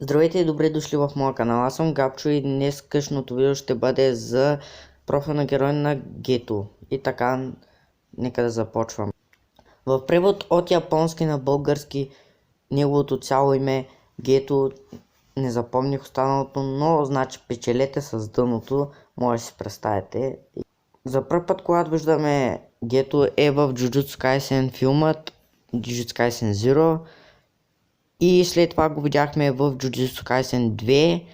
Здравейте и добре дошли в моя канал. Аз съм Габчо и днес късното видео ще бъде за профил на герой на Гето. И така, нека да започвам. В превод от японски на български неговото цяло име Гето, не запомних останалото, но значи печелете с дъното, може да си представите. За първ път, когато виждаме Гето е в Jujutsu Kaisen филмът Jujutsu Kaisen Zero. И след това го видяхме в Jujutsu Kaisen 2.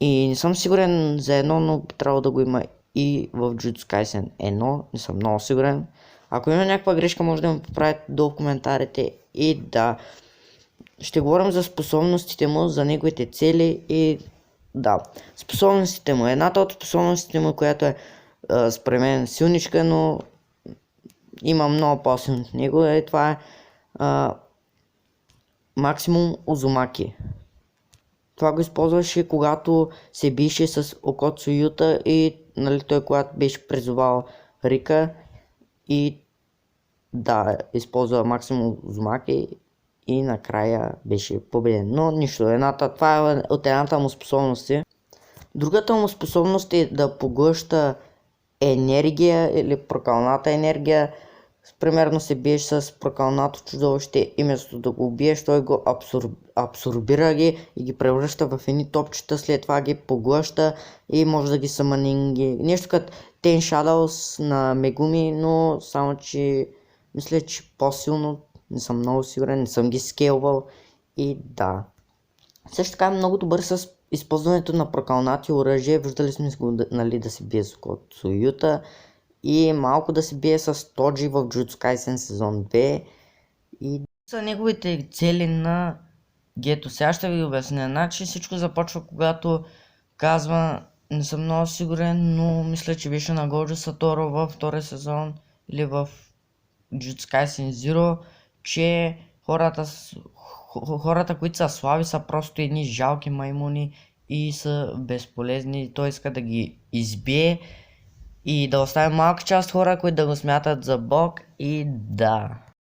И не съм сигурен за едно, но би трябвало да го има и в Jujutsu Kaisen 1. Не съм много сигурен. Ако има някаква грешка, може да ми поправите долу в коментарите. И да, ще говорим за способностите му, за неговите цели и да, способностите му. Едната от способностите му, която е според мен силничка, но има много по-силно от него, това е Максимум Узумаки. Това го използваше когато се биеше с Окоцу Юта и нали, той когато беше призовал Рика и да, използва Максимум Узумаки и накрая беше победен. Но нищо, това е от едната му способност. Другата му способност е да поглъща енергия или прокалната енергия. Примерно се биеш с прокалнато чудовище и вместо да го убиеш, той го абсорбира ги и ги превръща в едни топчета, след това ги поглъща и може да ги саманинги. Нещо като Ten Shadows на Мегуми, но само че мисля, че по-силно, не съм много сигурен, не съм ги скейлвал и да. Също така е много добър с използването на прокалнати оръжия, виждали сме го нали, да се бие с Окоцу Юта. И малко да се бие с Тоджи в Jujutsu Kaisen сезон 2. И са неговите цели на Гето. Сега ще ви обясня. Значи всичко започва когато казва, не съм много сигурен, но мисля, че беше на Годжо Саторо във втория сезон или в Jujutsu Kaisen Zero, че хората, които са слаби, са просто едни жалки маймуни и са безполезни. Той иска да ги избие и да оставим малка част хора, които да го смятат за бог и да.